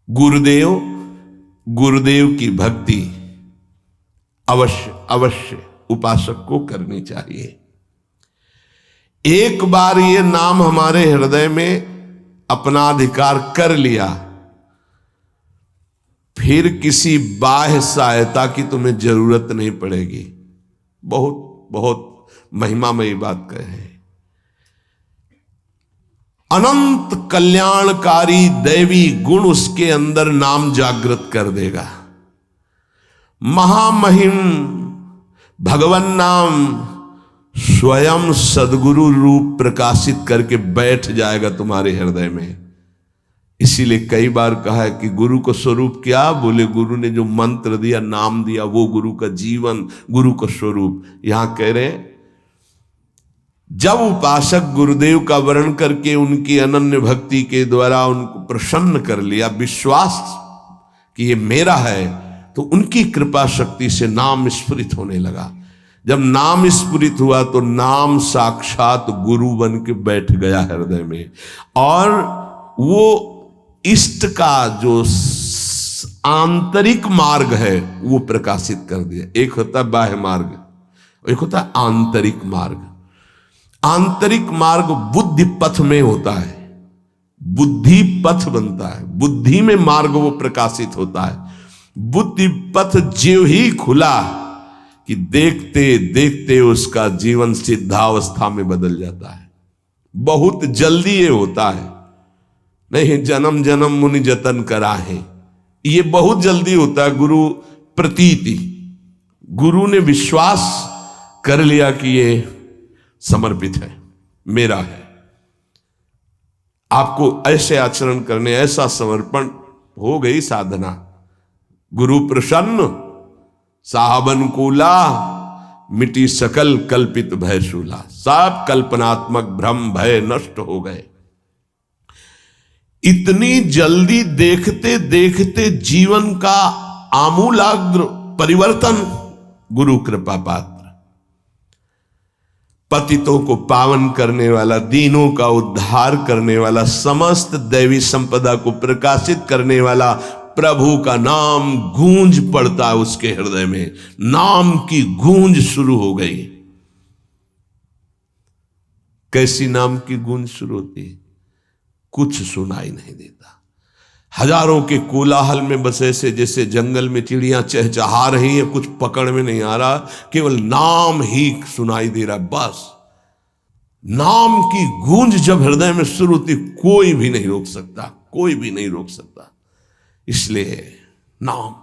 गुरुदेव, गुरुदेव की भक्ति अवश्य अवश्य उपासक को करनी चाहिए। एक बार ये नाम हमारे हृदय में अपना अधिकार कर लिया, फिर किसी बाह्य सहायता की तुम्हें जरूरत नहीं पड़ेगी। बहुत बहुत महिमामयी बात कह रहे हैं। अनंत कल्याणकारी दैवी गुण उसके अंदर नाम जागृत कर देगा। महामहिम भगवान नाम स्वयं सदगुरु रूप प्रकाशित करके बैठ जाएगा तुम्हारे हृदय में। इसीलिए कई बार कहा है कि गुरु को स्वरूप क्या? बोले गुरु ने जो मंत्र दिया, नाम दिया, वो गुरु का जीवन, गुरु का स्वरूप। यहां कह रहे हैं जब उपासक गुरुदेव का वर्ण करके उनकी अनन्य भक्ति के द्वारा उनको प्रसन्न कर लिया, विश्वास कि ये मेरा है, तो उनकी कृपा शक्ति से नाम स्फुरित होने लगा। जब नाम स्फुरित हुआ तो नाम साक्षात गुरु बन के बैठ गया हृदय में, और वो इष्ट का जो आंतरिक मार्ग है वो प्रकाशित कर दिया। एक होता है बाह्य मार्ग, एक होता है आंतरिक मार्ग। आंतरिक मार्ग बुद्धि पथ में होता है, बुद्धि पथ बनता है, बुद्धि में मार्ग वो प्रकाशित होता है। बुद्धि पथ ज्यों ही खुला कि देखते देखते उसका जीवन सिद्धावस्था में बदल जाता है। बहुत जल्दी ये होता है, नहीं जन्म जन्म मुनि जतन करा है, ये बहुत जल्दी होता है। गुरु प्रतीति, गुरु ने विश्वास कर लिया कि ये समर्पित है, मेरा है। आपको ऐसे आचरण करने, ऐसा समर्पण हो गई साधना। गुरु प्रसन्न साहबन कूला, मिटी सकल कल्पित भय शूला। सब कल्पनात्मक भ्रम भय नष्ट हो गए। इतनी जल्दी देखते देखते जीवन का आमूलाग्र परिवर्तन गुरु कृपा पात्र, पतितों को पावन करने वाला, दीनों का उद्धार करने वाला, समस्त दैवी संपदा को प्रकाशित करने वाला प्रभु का नाम गूंज पड़ता है उसके हृदय में। नाम की गूंज शुरू हो गई। कैसी नाम की गूंज शुरू होती है? कुछ सुनाई नहीं देता। हजारों के कोलाहल में बस ऐसे जैसे जंगल में चिड़ियां चहचहा रही हैं, कुछ पकड़ में नहीं आ रहा, केवल नाम ही सुनाई दे रहा। बस नाम की गूंज जब हृदय में शुरू होती, कोई भी नहीं रोक सकता, कोई भी नहीं रोक सकता। इसलिए नाम,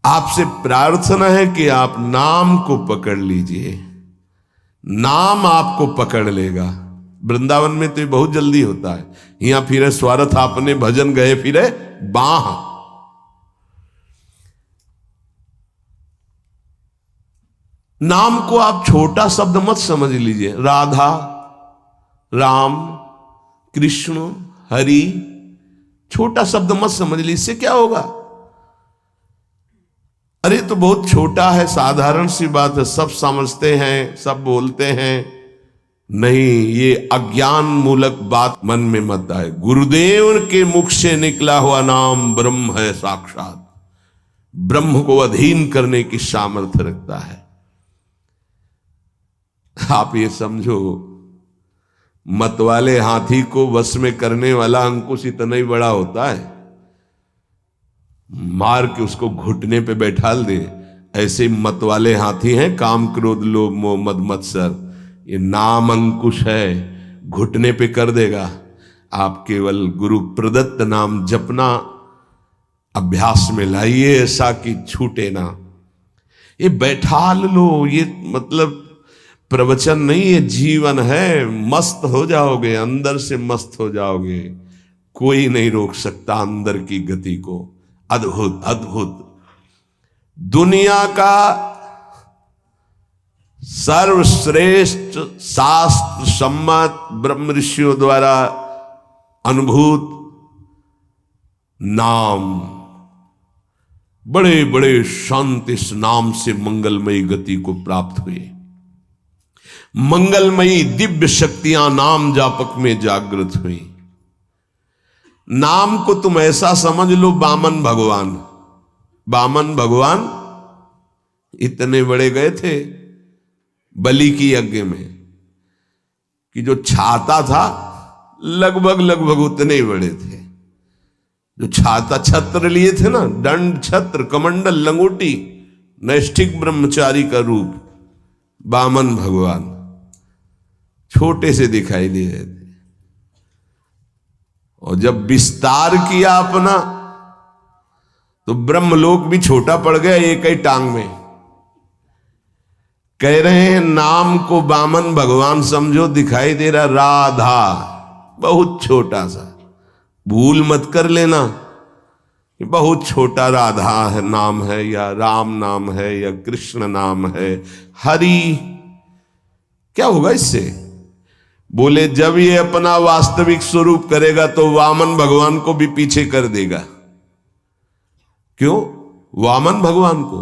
आपसे प्रार्थना है कि आप नाम को पकड़ लीजिए, नाम आपको पकड़ लेगा। वृंदावन में तो ये बहुत जल्दी होता है। यहां फिरे स्वार्थ आपने भजन गए फिरे बाह। नाम को आप छोटा शब्द मत समझ लीजिए। राधा, राम, कृष्ण, हरि, छोटा शब्द मत समझ लीजिए। इससे क्या होगा? अरे तो बहुत छोटा है, साधारण सी बात है, सब समझते हैं, सब बोलते हैं। नहीं, ये अज्ञान मूलक बात मन में मत आए। गुरुदेव के मुख से निकला हुआ नाम ब्रह्म है साक्षात। ब्रह्म को अधीन करने की सामर्थ्य रखता है। आप ये समझो, मतवाले हाथी को वश में करने वाला अंकुश इतना ही बड़ा होता है, मार के उसको घुटने पे बैठाल दे। ऐसे मतवाले हाथी हैं काम, क्रोध, लोभ, मोह, मद, मत्सर। ये नाम अंकुश है, घुटने पे कर देगा। आप केवल गुरु प्रदत्त नाम जपना अभ्यास में लाइए, ऐसा कि छूटे ना। ये बैठाल लो, ये मतलब प्रवचन नहीं, ये जीवन है। मस्त हो जाओगे, अंदर से मस्त हो जाओगे। कोई नहीं रोक सकता अंदर की गति को। अद्भुत अद्भुत। दुनिया का सर्वश्रेष्ठ शास्त्र सम्मत ब्रह्म ऋषियों द्वारा अनुभूत नाम, बड़े बड़े संत इस नाम से मंगलमयी गति को प्राप्त हुए। मंगलमयी दिव्य शक्तियां नाम जापक में जागृत हुई। नाम को तुम ऐसा समझ लो, वामन भगवान। वामन भगवान इतने बड़े गए थे बलि की यज्ञ में कि जो छाता था लगभग लगभग उतने ही बड़े थे। जो छाता छत्र लिए थे ना, दंड छत्र कमंडल लंगोटी, नैष्ठिक ब्रह्मचारी का रूप, वामन भगवान छोटे से दिखाई दे रहे थे। और जब विस्तार किया अपना तो ब्रह्मलोक भी छोटा पड़ गया एक ही टांग में। कह रहे हैं नाम को वामन भगवान समझो, दिखाई दे रहा राधा, बहुत छोटा सा। भूल मत कर लेना, बहुत छोटा राधा है नाम है, या राम नाम है, या कृष्ण नाम है, हरि। क्या होगा इससे? बोले जब ये अपना वास्तविक स्वरूप करेगा तो वामन भगवान को भी पीछे कर देगा। क्यों? वामन भगवान को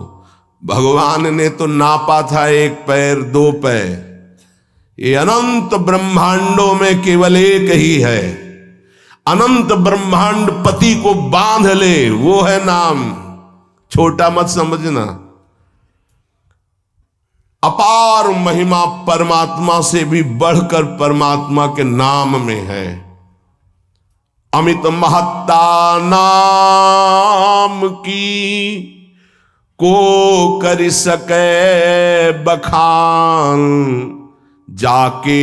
भगवान ने तो नापा था एक पैर दो पैर। ये अनंत ब्रह्मांडों में केवल एक ही है। अनंत ब्रह्मांड पति को बांध ले, वो है नाम। छोटा मत समझना। अपार महिमा परमात्मा से भी बढ़कर परमात्मा के नाम में है। अमित महत्ता नाम की को कर सके बखान, जाके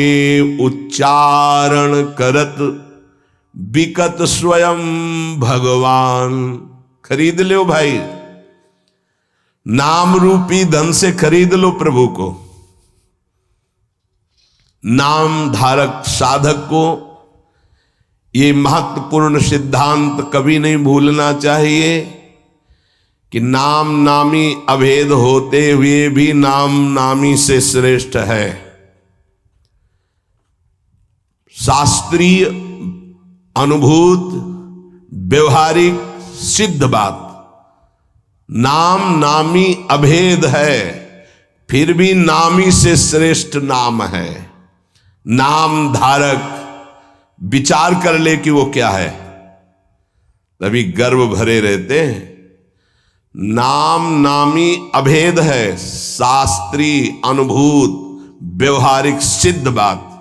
उच्चारण करत बिकत स्वयं भगवान। खरीद लो भाई, नाम रूपी धन से खरीद लो प्रभु को। नाम धारक साधक को ये महत्वपूर्ण सिद्धांत कभी नहीं भूलना चाहिए कि नाम नामी अभेद होते हुए भी नाम नामी से श्रेष्ठ है। शास्त्रीय अनुभूत व्यवहारिक सिद्ध बात, नाम नामी अभेद है, फिर भी नामी से श्रेष्ठ नाम है। नाम धारक विचार कर ले कि वो क्या है, तभी गर्व भरे रहते हैं। नाम नामी अभेद है, शास्त्रीय अनुभूत व्यवहारिक सिद्ध बात,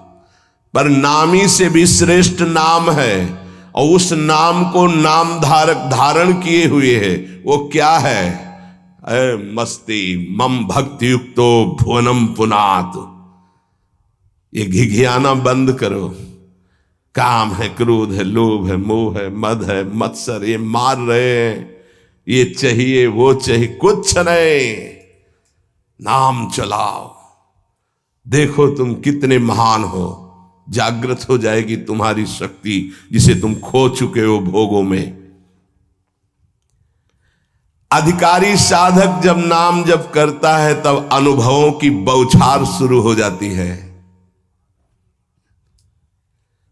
पर नामी से भी श्रेष्ठ नाम है। और उस नाम को नाम धारक धारण किए हुए है, वो क्या है? मस्ती मम भक्ति युक्तो भुवनम पुनात। ये घिघियाना बंद करो। काम है, क्रोध है, लोभ है, मोह है, मद है, मत्सर, ये मार रहे हैं, ये चाहिए वो चाहिए, कुछ नहीं। नाम चलाओ, देखो तुम कितने महान हो। जागृत हो जाएगी तुम्हारी शक्ति जिसे तुम खो चुके हो भोगों में। अधिकारी साधक जब नाम जप करता है तब अनुभवों की बौछार शुरू हो जाती है।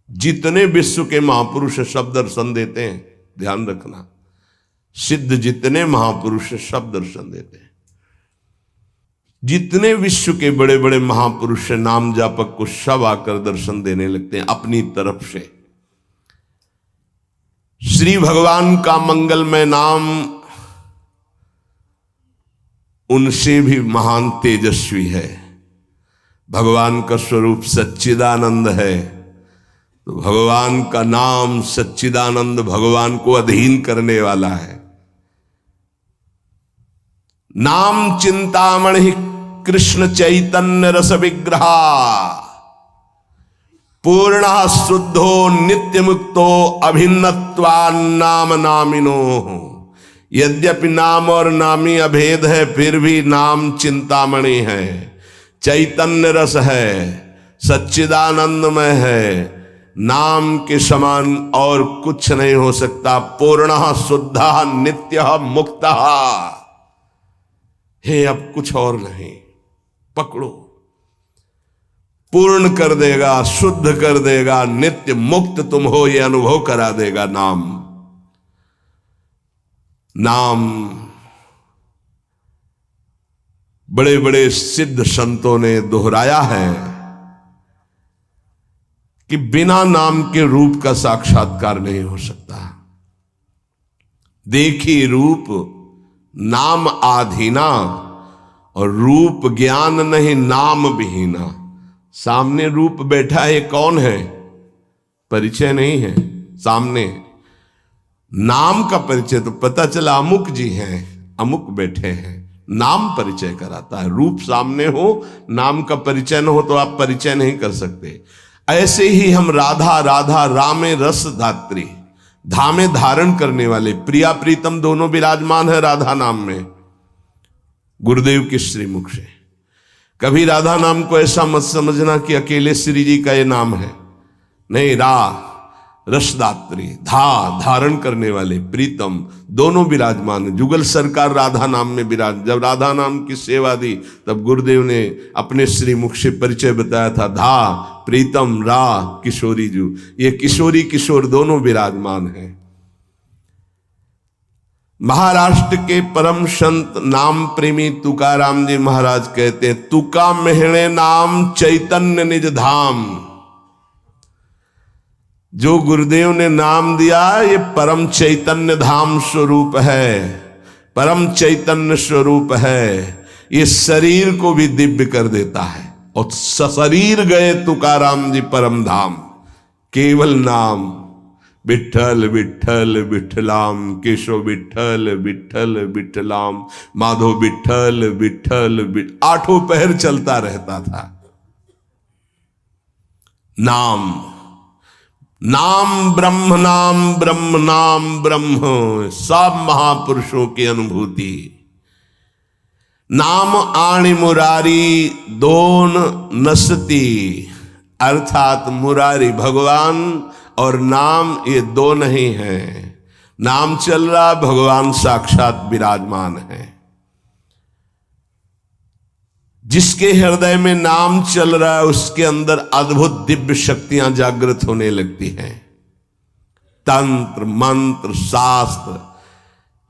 जितने विश्व के महापुरुष सब दर्शन देते हैं, ध्यान रखना, सिद्ध जितने महापुरुष सब दर्शन देते हैं। जितने विश्व के बड़े बड़े महापुरुष नाम जापक को सब आकर दर्शन देने लगते हैं अपनी तरफ से। श्री भगवान का मंगलमय नाम उनसे भी महान तेजस्वी है। भगवान का स्वरूप सच्चिदानंद है, तो भगवान का नाम सच्चिदानंद भगवान को अधीन करने वाला है। नाम चिंतामणि कृष्ण चैतन्य रस विग्रह, पूर्ण शुद्धो नित्य मुक्तो अभिन्नत्वान्नाम नामिनो। यद्यपि नाम और नामी अभेद है, फिर भी नाम चिंतामणि है, चैतन्य रस है, सच्चिदानंदमय है। नाम के समान और कुछ नहीं हो सकता। पूर्ण शुद्ध नित्य मुक्त है, अब कुछ और नहीं। पकड़ो, पूर्ण कर देगा, शुद्ध कर देगा, नित्य मुक्त तुम हो ये अनुभव करा देगा नाम। नाम बड़े बड़े सिद्ध संतों ने दोहराया है कि बिना नाम के रूप का साक्षात्कार नहीं हो सकता। देखी रूप नाम आधीना, और रूप ज्ञान नहीं नाम विहीना। सामने रूप बैठा है, कौन है? परिचय नहीं है सामने। नाम का परिचय तो पता चला अमुक जी हैं, अमुक बैठे हैं। नाम परिचय कराता है। रूप सामने हो, नाम का परिचय न हो तो आप परिचय नहीं कर सकते। ऐसे ही हम राधा राधा रामे रस धात्री, धामे धारण करने वाले, प्रिया प्रीतम दोनों विराजमान है राधा नाम में, गुरुदेव के श्रीमुख से। कभी राधा नाम को ऐसा मत समझना कि अकेले श्री जी का ये नाम है, नहीं। रसदात्री, धारण करने वाले, प्रीतम दोनों विराजमान। जुगल सरकार राधा नाम में विराज। जब राधा नाम की सेवा दी तब गुरुदेव ने अपने श्रीमुख से परिचय बताया था, प्रीतम किशोरी जू। ये किशोरी किशोर दोनों विराजमान हैं। महाराष्ट्र के परम संत नाम प्रेमी तुकाराम जी महाराज कहते हैं, तुका मेहणे नाम चैतन्य निज धाम। जो गुरुदेव ने नाम दिया ये परम चैतन्य धाम स्वरूप है, परम चैतन्य स्वरूप है। ये शरीर को भी दिव्य कर देता है। और सशरीर गए तुकाराम जी परम धाम, केवल नाम विठ्ठल विठ्ठल विठ्ठलाम, केशव विठ्ठल विठ्ठल विठ्ठलाम, माधव विठ्ठल विठ्ठल। आठों पहर चलता रहता था। नाम ब्रह्म, नाम ब्रह्म, नाम ब्रह्म। सब महापुरुषों की अनुभूति। नाम आणि मुरारी दोन नसती, अर्थात मुरारी भगवान और नाम ये दो नहीं है। नाम चल रहा, भगवान साक्षात विराजमान है। जिसके हृदय में नाम चल रहा है उसके अंदर अद्भुत दिव्य शक्तियां जागृत होने लगती हैं। तंत्र मंत्र शास्त्र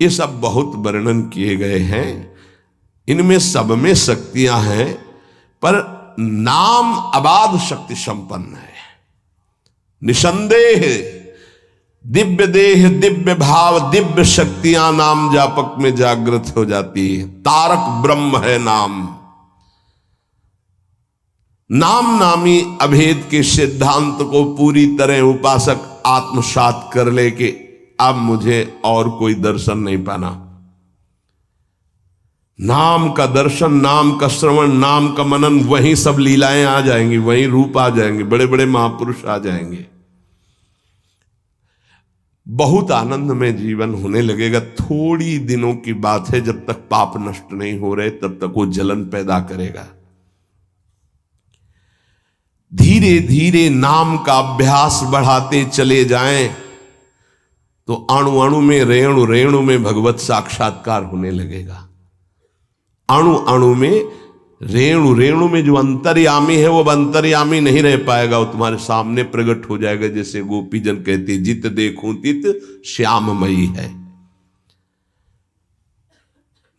ये सब बहुत वर्णन किए गए हैं। इनमें सब में शक्तियां हैं, पर नाम अबाध शक्ति संपन्न है। निसंदेह दिव्य देह, दिव्य भाव, दिव्य शक्तियां नाम जापक में जागृत हो जाती है। तारक ब्रह्म है नाम। नाम नामी अभेद के सिद्धांत को पूरी तरह उपासक आत्मसात कर ले कि अब मुझे और कोई दर्शन नहीं पाना। नाम का दर्शन, नाम का श्रवण, नाम का मनन, वहीं सब लीलाएं आ जाएंगी, वहीं रूप आ जाएंगे, बड़े बड़े महापुरुष आ जाएंगे। बहुत आनंद में जीवन होने लगेगा। थोड़ी दिनों की बात है, जब तक पाप नष्ट नहीं हो रहे तब तक वो जलन पैदा करेगा। धीरे धीरे नाम का अभ्यास बढ़ाते चले जाएं तो अणु अणु में, रेणु रेणु में भगवत साक्षात्कार होने लगेगा। अणु अणु में, रेणु रेणु में जो अंतर्यामी है वो अंतर्यामी नहीं रह पाएगा, वो तुम्हारे सामने प्रकट हो जाएगा। जैसे गोपीजन कहते, जित देखूं तित श्याममयी है।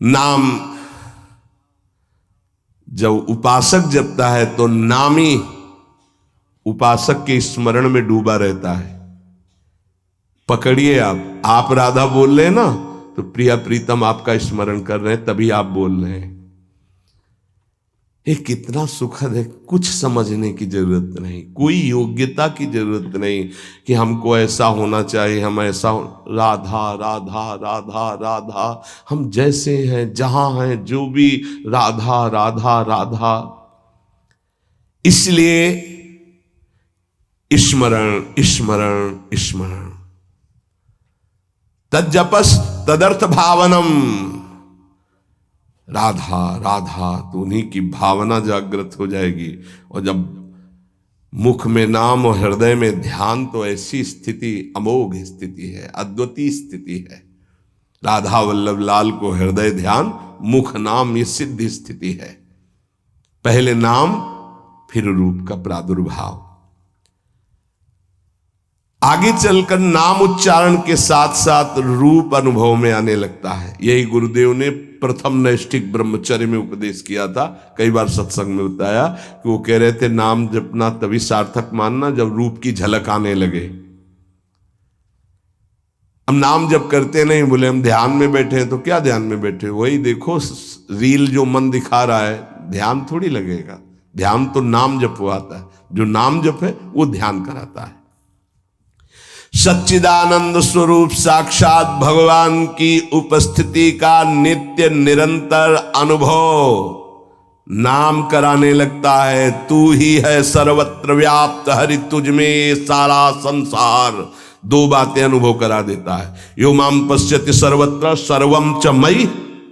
नाम जब उपासक जपता है तो नामी उपासक के स्मरण में डूबा रहता है। पकड़िए, आप राधा बोल रहे हैं ना, तो प्रिया प्रीतम आपका स्मरण कर रहे हैं, तभी आप बोल रहे हैं। ये कितना सुखद है। कुछ समझने की जरूरत नहीं, कोई योग्यता की जरूरत नहीं कि हमको ऐसा होना चाहिए, हम ऐसा राधा राधा राधा राधा, हम जैसे हैं, जहां हैं, जो भी राधा राधा राधा। इसलिए स्मरण स्मरण स्मरण, तज्जपस तदर्थ भावनम। राधा राधा तो उन्हीं की भावना जागृत हो जाएगी। और जब मुख में नाम और हृदय में ध्यान, तो ऐसी स्थिति अमोघ स्थिति है, अद्वितीय स्थिति है। राधा वल्लभ लाल को हृदय ध्यान, मुख नाम, ये सिद्ध स्थिति है। पहले नाम, फिर रूप का प्रादुर्भाव। आगे चलकर नाम उच्चारण के साथ साथ रूप अनुभव में आने लगता है। यही गुरुदेव ने प्रथम नैष्ठिक ब्रह्मचर्य में उपदेश किया था। कई बार सत्संग में बताया कि वो कह रहे थे नाम जपना तभी सार्थक मानना जब रूप की झलक आने लगे। हम नाम जप करते नहीं, बोले हम ध्यान में बैठे हैं, तो क्या ध्यान में बैठे, वही देखो रील जो मन दिखा रहा है, ध्यान थोड़ी लगेगा। ध्यान तो नाम जपवाता है, जो नाम जप है वो ध्यान कराता है। सच्चिदानंद स्वरूप साक्षात भगवान की उपस्थिति का नित्य निरंतर अनुभव नाम कराने लगता है। तू ही है सर्वत्र व्याप्त, हरि तुझ में सारा संसार। दो बातें अनुभव करा देता है। यो माम पश्यति सर्वत्र सर्वम च मयि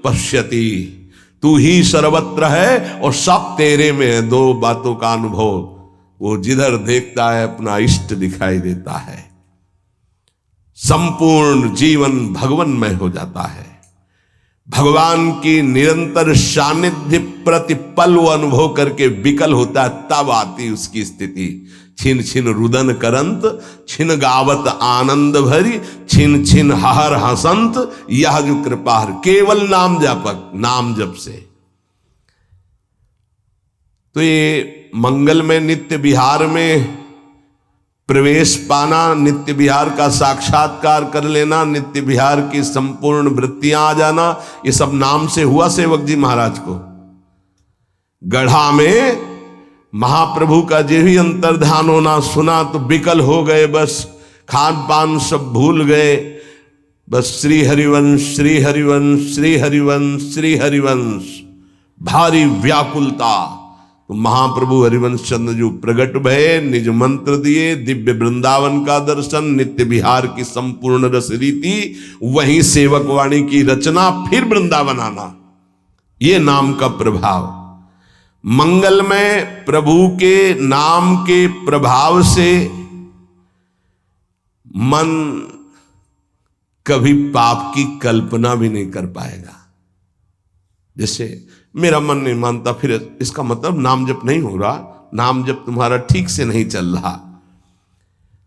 पश्यति। तू ही सर्वत्र है और सब तेरे में है। दो बातों का अनुभव, वो जिधर देखता है अपना इष्ट दिखाई देता है। संपूर्ण जीवन भगवन्मय हो जाता है। भगवान की निरंतर सानिध्य प्रतिपल वो अनुभव करके विकल होता है, तब आती उसकी स्थिति। छिन छिन रुदन करंत, छिन गावत आनंद भरी, छिन छिन हर हसंत, यह जो कृपाहर। केवल नाम जापक, नाम जप से। तो ये मंगल में नित्य विहार में प्रवेश पाना, नित्य विहार का साक्षात्कार कर लेना, नित्य विहार की संपूर्ण वृत्तियां आ जाना, ये सब नाम से हुआ सेवक जी महाराज को। गढ़ा में महाप्रभु का जो भी अंतर्ध्यान होना सुना तो विकल हो गए, बस खान पान सब भूल गए। बस श्री हरिवंश, श्री हरिवंश, श्री हरिवंश, श्री हरिवंश, भारी व्याकुलता। तो महाप्रभु हरिवंश चंद्र जो प्रगट भये, निज मंत्र दिए, दिव्य वृंदावन का दर्शन, नित्य विहार की संपूर्ण रस रीति, वहीं सेवक वाणी की रचना, फिर वृंदावन आना, ये नाम का प्रभाव। मंगल में प्रभु के नाम के प्रभाव से मन कभी पाप की कल्पना भी नहीं कर पाएगा। जैसे मेरा मन नहीं मानता, फिर इसका मतलब नाम जप नहीं हो रहा, नाम जप तुम्हारा ठीक से नहीं चल रहा।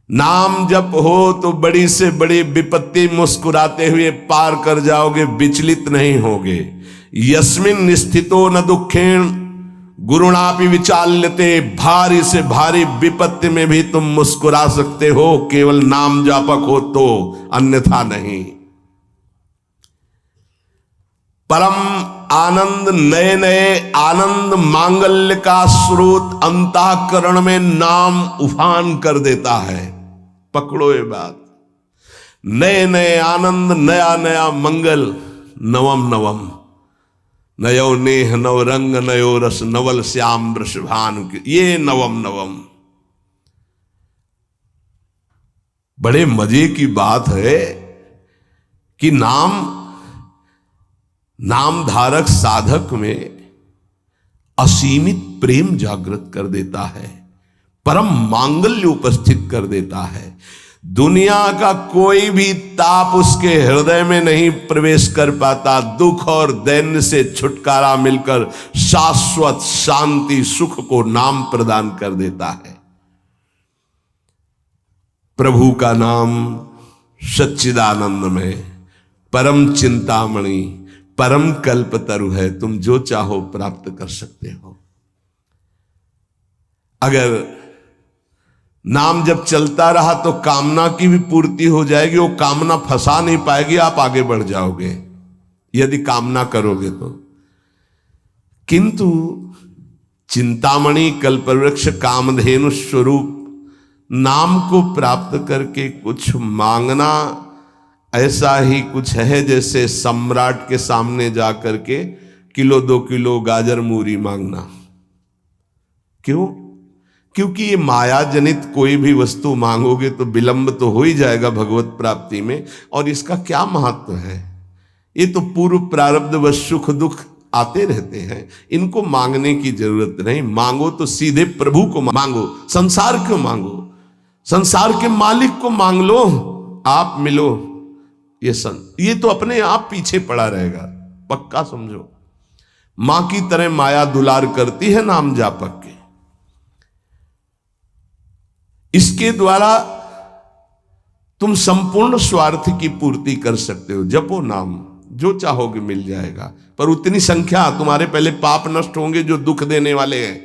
नाम जप हो तो बड़ी से बड़ी विपत्ति मुस्कुराते हुए पार कर जाओगे, विचलित नहीं होगे। यस्मिन स्थितो न दुखेण गुरुणापि विचाल्यते। भारी से भारी विपत्ति में भी तुम मुस्कुरा सकते हो, केवल नाम जापक हो तो, अन्यथा नहीं। परम आनंद, नए नए आनंद मांगल्य का स्रोत अंतःकरण में नाम उफान कर देता है। पकड़ो ये बात, नए नए आनंद, नया नया मंगल, नवम नवम, नयो नेह नव रंग, नयो रस, नवल श्याम वृषभानु, ये नवम नवम। बड़े मजे की बात है कि नाम धारक साधक में असीमित प्रेम जागृत कर देता है, परम मांगल्य उपस्थित कर देता है। दुनिया का कोई भी ताप उसके हृदय में नहीं प्रवेश कर पाता। दुख और दैन्य से छुटकारा मिलकर शाश्वत शांति सुख को नाम प्रदान कर देता है। प्रभु का नाम सच्चिदानंद में परम चिंतामणि, परम कल्पतरु है। तुम जो चाहो प्राप्त कर सकते हो। अगर नाम जब चलता रहा तो कामना की भी पूर्ति हो जाएगी, वो कामना फंसा नहीं पाएगी, आप आगे बढ़ जाओगे यदि कामना करोगे तो। किंतु चिंतामणि, कल्पवृक्ष, कामधेनु स्वरूप नाम को प्राप्त करके कुछ मांगना ऐसा ही कुछ है जैसे सम्राट के सामने जाकर के किलो 2 किलो गाजर मूरी मांगना। क्यों? क्योंकि ये माया जनित कोई भी वस्तु मांगोगे तो विलंब तो हो ही जाएगा भगवत प्राप्ति में। और इसका क्या महत्व है? ये तो पूर्व प्रारब्ध व सुख दुख आते रहते हैं, इनको मांगने की जरूरत नहीं। मांगो तो सीधे प्रभु को मांगो, संसार क्यों मांगो? संसार के मालिक को मांग लो, आप मिलो। ये तो अपने आप पीछे पड़ा रहेगा, पक्का समझो। मां की तरह माया दुलार करती है नाम जापक के। इसके द्वारा तुम संपूर्ण स्वार्थ की पूर्ति कर सकते हो। जपो नाम, जो चाहोगे मिल जाएगा, पर उतनी संख्या तुम्हारे पहले पाप नष्ट होंगे जो दुख देने वाले हैं,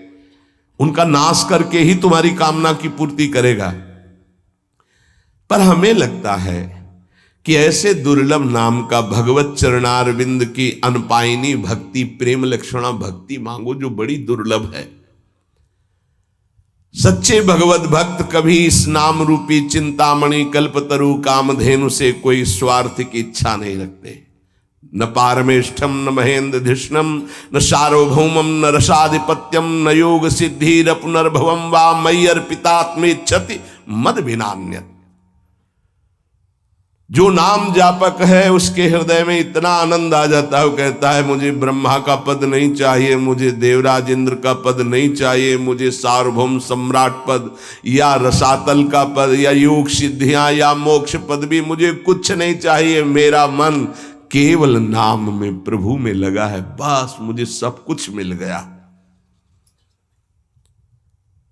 उनका नाश करके ही तुम्हारी कामना की पूर्ति करेगा। पर हमें लगता है कि ऐसे दुर्लभ नाम का भगवत चरणारविंद की अनपायनी भक्ति, प्रेम लक्षणा भक्ति मांगो जो बड़ी दुर्लभ है। सच्चे भगवत भक्त कभी इस नाम रूपी चिंतामणि कल्पतरु कामधेनु से कोई स्वार्थ की इच्छा नहीं रखते। न पारमेष्ठम न महेंद्र धिष्णम न सार्वभौमम न रसाधिपत्यम न योग सिद्धि पुनर्भवम वा मयि अर्पितात्मेच्छति मद विनान्यत। जो नाम जापक है उसके हृदय में इतना आनंद आ जाता है, वो कहता है मुझे ब्रह्मा का पद नहीं चाहिए, मुझे देवराज इंद्र का पद नहीं चाहिए, मुझे सार्वभौम सम्राट पद या रसातल का पद या योग सिद्धियां या मोक्ष पद भी मुझे कुछ नहीं चाहिए। मेरा मन केवल नाम में, प्रभु में लगा है, बस मुझे सब कुछ मिल गया।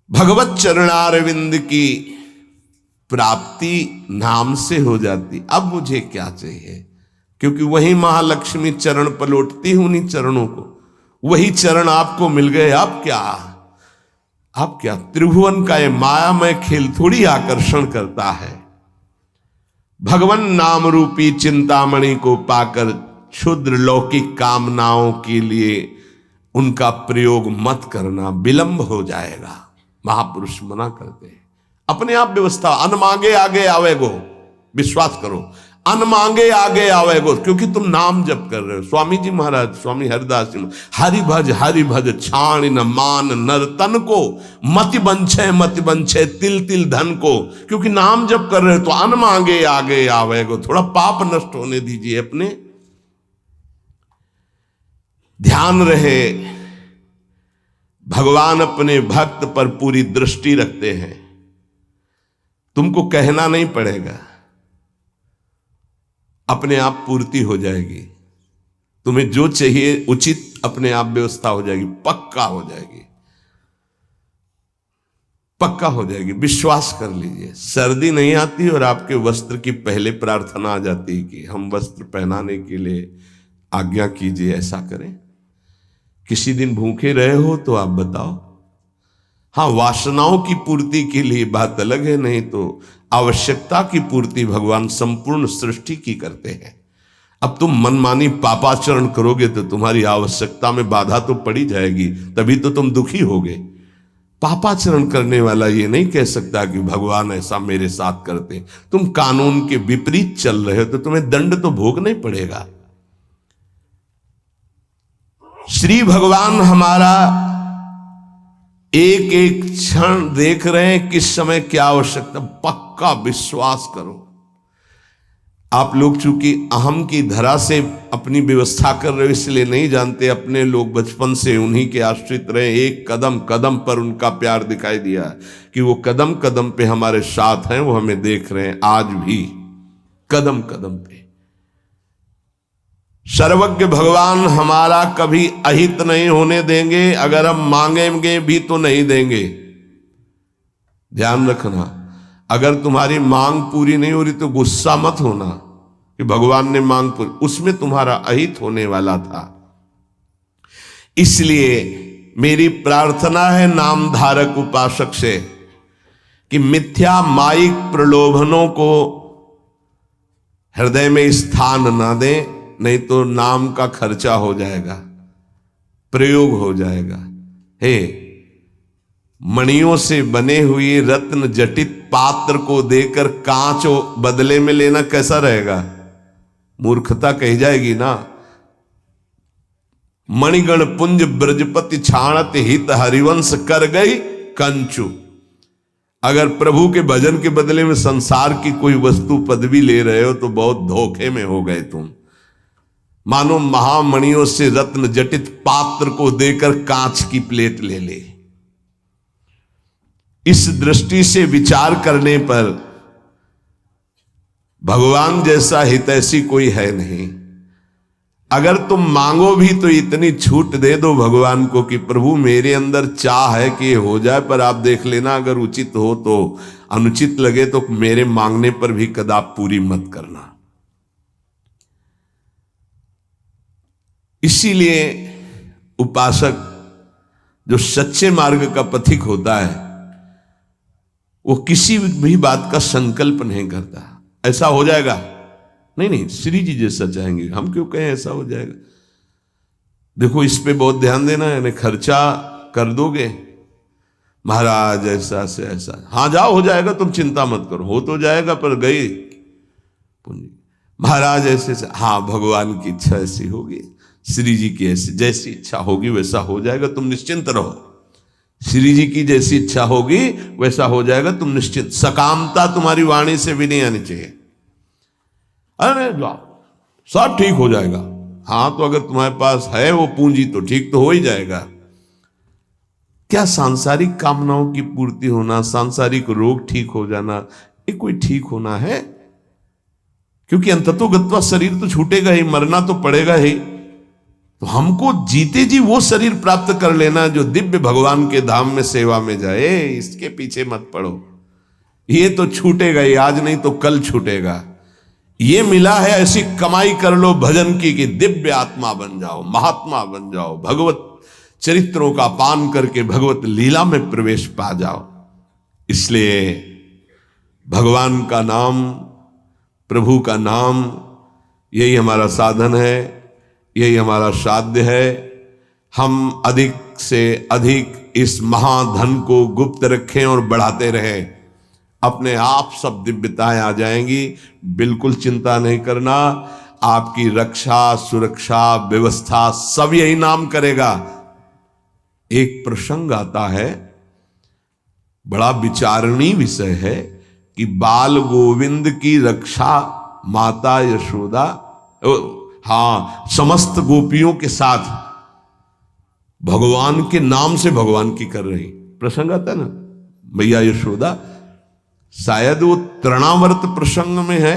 भगवत चरणारविंद की प्राप्ति नाम से हो जाती। अब मुझे क्या चाहिए, क्योंकि वही महालक्ष्मी चरण पलटती हूं उन्हीं चरणों को, वही चरण आपको मिल गए। अब क्या त्रिभुवन का ये मायामय खेल थोड़ी आकर्षण करता है। भगवान नाम रूपी चिंतामणि को पाकर क्षुद्र लौकिक कामनाओं के लिए उनका प्रयोग मत करना, विलंब हो जाएगा। महापुरुष मना करते हैं। अपने आप व्यवस्था, अन मांगे आगे आवेगो, विश्वास करो, अन मांगे आगे आवेगो, क्योंकि तुम नाम जप कर रहे हो। स्वामी जी महाराज, स्वामी हरिदास जी, हरि भज छाण न मान नर तन को, मति बंछे तिल तिल धन को। क्योंकि नाम जप कर रहे हो तो अन मांगे आगे आवेगो। थोड़ा पाप नष्ट होने दीजिए अपने, ध्यान रहे भगवान अपने भक्त पर पूरी दृष्टि रखते हैं। तुमको कहना नहीं पड़ेगा, अपने आप पूर्ति हो जाएगी। तुम्हें जो चाहिए उचित अपने आप व्यवस्था हो जाएगी, पक्का हो जाएगी, पक्का हो जाएगी। विश्वास कर लीजिए। सर्दी नहीं आती और आपके वस्त्र की पहले प्रार्थना आ जाती है कि हम वस्त्र पहनाने के लिए आज्ञा कीजिए, ऐसा करें। किसी दिन भूखे रहे हो तो आप बताओ। हाँ, वासनाओं की पूर्ति के लिए बात अलग है, नहीं तो आवश्यकता की पूर्ति भगवान संपूर्ण सृष्टि की करते हैं। अब तुम मनमानी पापाचरण करोगे तो तुम्हारी आवश्यकता में बाधा तो पड़ी जाएगी, तभी तो तुम दुखी होगे। पापाचरण करने वाला ये नहीं कह सकता कि भगवान ऐसा मेरे साथ करते। तुम कानून के विपरीत चल रहे हो तो तुम्हें दंड तो भोगना ही पड़ेगा। श्री भगवान हमारा एक एक क्षण देख रहे हैं, किस समय क्या आवश्यकता। पक्का विश्वास करो। आप लोग चूंकि अहम की धरा से अपनी व्यवस्था कर रहे हो इसलिए नहीं जानते, अपने लोग बचपन से उन्हीं के आश्रित रहे। एक कदम कदम पर उनका प्यार दिखाई दिया कि वो कदम कदम पे हमारे साथ हैं, वो हमें देख रहे हैं आज भी कदम कदम पे। सर्वज्ञ भगवान हमारा कभी अहित नहीं होने देंगे, अगर हम मांगेंगे भी तो नहीं देंगे। ध्यान रखना, अगर तुम्हारी मांग पूरी नहीं हो रही तो गुस्सा मत होना कि भगवान ने मांग पूरी, उसमें तुम्हारा अहित होने वाला था। इसलिए मेरी प्रार्थना है नाम धारक उपासक से कि मिथ्या माइक प्रलोभनों को हृदय में स्थान ना दें, नहीं तो नाम का खर्चा हो जाएगा, प्रयोग हो जाएगा। हे, मणियों से बने हुए रत्न जटित पात्र को देकर कांच बदले में लेना कैसा रहेगा? मूर्खता कही जाएगी ना। मणिगण पुंज ब्रजपति छाणत हित हरिवंश कर गई कंचु। अगर प्रभु के भजन के बदले में संसार की कोई वस्तु पदवी ले रहे हो तो बहुत धोखे में हो गए तुम। मानो महामणियों से रत्न जटित पात्र को देकर कांच की प्लेट ले ले। इस दृष्टि से विचार करने पर भगवान जैसा हितैषी कोई है नहीं। अगर तुम मांगो भी तो इतनी छूट दे दो भगवान को कि प्रभु मेरे अंदर चाह है कि ये हो जाए, पर आप देख लेना अगर उचित हो तो, अनुचित लगे तो मेरे मांगने पर भी कदाप पूरी मत करना। इसीलिए उपासक जो सच्चे मार्ग का पथिक होता है वो किसी भी बात का संकल्प नहीं करता ऐसा हो जाएगा, नहीं नहीं श्री जी जैसा चाहेंगे, हम क्यों कहें ऐसा हो जाएगा। देखो इस पे बहुत ध्यान देना है, यानी खर्चा कर दोगे महाराज ऐसा से ऐसा, हाँ जाओ हो जाएगा, तुम चिंता मत करो, हो तो जाएगा पर गई पूंजी। महाराज ऐसे से, हाँ भगवान की इच्छा ऐसी होगी, श्री जी की ऐसी जैसी इच्छा होगी वैसा हो जाएगा, तुम निश्चिंत रहो। श्री जी की जैसी इच्छा होगी वैसा हो जाएगा, तुम निश्चिंत, सकामता तुम्हारी वाणी से भी नहीं आनी चाहिए। अरे जाओ सब ठीक हो जाएगा, हाँ तो अगर तुम्हारे पास है वो पूंजी तो ठीक तो हो ही जाएगा। क्या सांसारिक कामनाओं की पूर्ति होना, सांसारिक रोग ठीक हो जाना, ये कोई ठीक होना है? क्योंकि अंततोगत्वा शरीर तो छूटेगा ही, मरना तो पड़ेगा ही। तो हमको जीते जी वो शरीर प्राप्त कर लेना जो दिव्य भगवान के धाम में सेवा में जाए, इसके पीछे मत पड़ो। ये तो छूटेगा ही, आज नहीं तो कल छूटेगा। ये मिला है ऐसी कमाई कर लो भजन की कि दिव्य आत्मा बन जाओ, महात्मा बन जाओ, भगवत चरित्रों का पान करके भगवत लीला में प्रवेश पा जाओ। इसलिए भगवान का नाम, प्रभु का नाम, यही हमारा साधन है, यही हमारा साध्य है। हम अधिक से अधिक इस महाधन को गुप्त रखें और बढ़ाते रहें, अपने आप सब दिव्यताएं आ जाएंगी। बिल्कुल चिंता नहीं करना, आपकी रक्षा सुरक्षा व्यवस्था सब यही नाम करेगा। एक प्रसंग आता है, बड़ा विचारणीय विषय है कि बाल गोविंद की रक्षा माता यशोदा, हाँ समस्त गोपियों के साथ भगवान के नाम से भगवान की कर रही। प्रसंग आता है ना, मैया यशोदा, शायद वो तृणावर्त प्रसंग में है,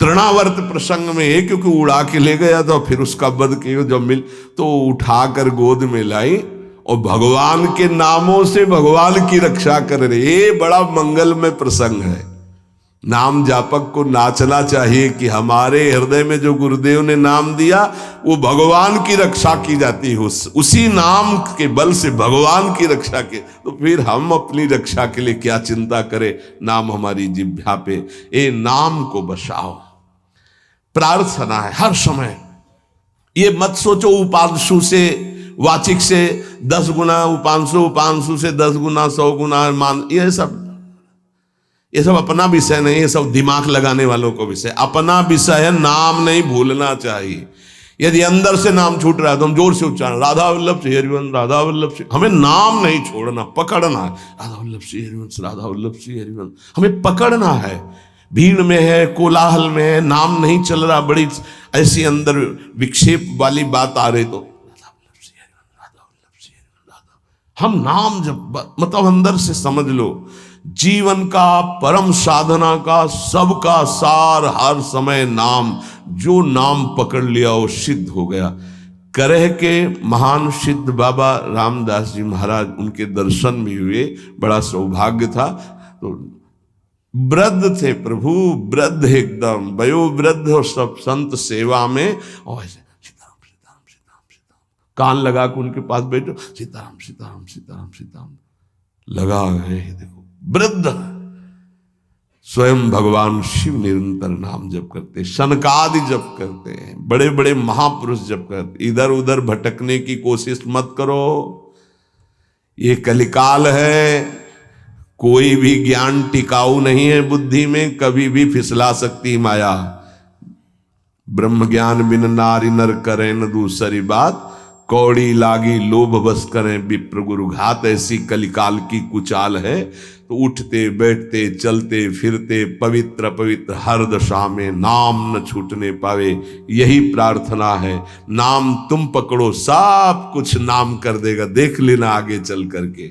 तृणावर्त प्रसंग में है, क्योंकि उड़ा के ले गया था, फिर उसका वध किया, जब मिल तो उठाकर गोद में लाई और भगवान के नामों से भगवान की रक्षा कर रही। ये बड़ा मंगलमय प्रसंग है। नाम जापक को नाचना चाहिए कि हमारे हृदय में जो गुरुदेव ने नाम दिया वो भगवान की रक्षा की जाती है, उसी नाम के बल से भगवान की रक्षा के। तो फिर हम अपनी रक्षा के लिए क्या चिंता करें, नाम हमारी जिह्वा पे, ये नाम को बसाओ। प्रार्थना है हर समय, ये मत सोचो उपांशु से वाचिक से 10 गुना, उपांशु उपांशु से 10 गुना 100 गुना मान, ये सब अपना विषय नहीं, ये सब दिमाग लगाने वालों को विषय। अपना विषय है नाम नहीं भूलना चाहिए। यदि अंदर से नाम छूट रहा है तो हम जोर से उच्चारण, राधा वल्लभ श्री हरिवंश, राधा वल्लभ श्री, हमें नाम नहीं छोड़ना, पकड़ना है। राधा वल्लभ श्री हरिवंश, राधा वल्लभ श्री हरिवंश, हमें पकड़ना है। भीड़ में है, कोलाहल में है, नाम नहीं चल रहा, बड़ी ऐसी अंदर विक्षेप वाली बात आ रही तो राधा वल्लभ श्री हरिवंश, राधा वल्लभ श्री हरिवंश, राधा। हम नाम जब मतलब अंदर से समझ लो, जीवन का परम साधना का सबका सार हर समय नाम। जो नाम पकड़ लिया वो सिद्ध हो गया। करह के महान सिद्ध बाबा रामदास जी महाराज, उनके दर्शन भी हुए, बड़ा सौभाग्य था। तो वृद्ध थे प्रभु, वृद्ध एकदम वयोवृद्ध, और सब संत सेवा में, और ऐसे सीताराम सीताराम सीताराम सीताराम, कान लगा के उनके पास बैठो, सीताराम सीताराम सीताराम सीताराम लगा गए। देखो वृद्ध स्वयं भगवान शिव निरंतर नाम जप करते, शनकादि जप करते हैं, बड़े बड़े महापुरुष जप करते। इधर उधर भटकने की कोशिश मत करो, ये कलिकाल है। कोई भी ज्ञान टिकाऊ नहीं है बुद्धि में, कभी भी फिसला सकती माया। ब्रह्म ज्ञान बिन नारी नर करें न दूसरी बात, कौड़ी लागी लोभ बस करें विप्र गुरु घात। ऐसी कलिकाल की कुचाल है। तो उठते बैठते चलते फिरते पवित्र पवित्र हर दशा में नाम न छूटने पावे, यही प्रार्थना है। नाम तुम पकड़ो, सब कुछ नाम कर देगा, देख लेना आगे चल करके।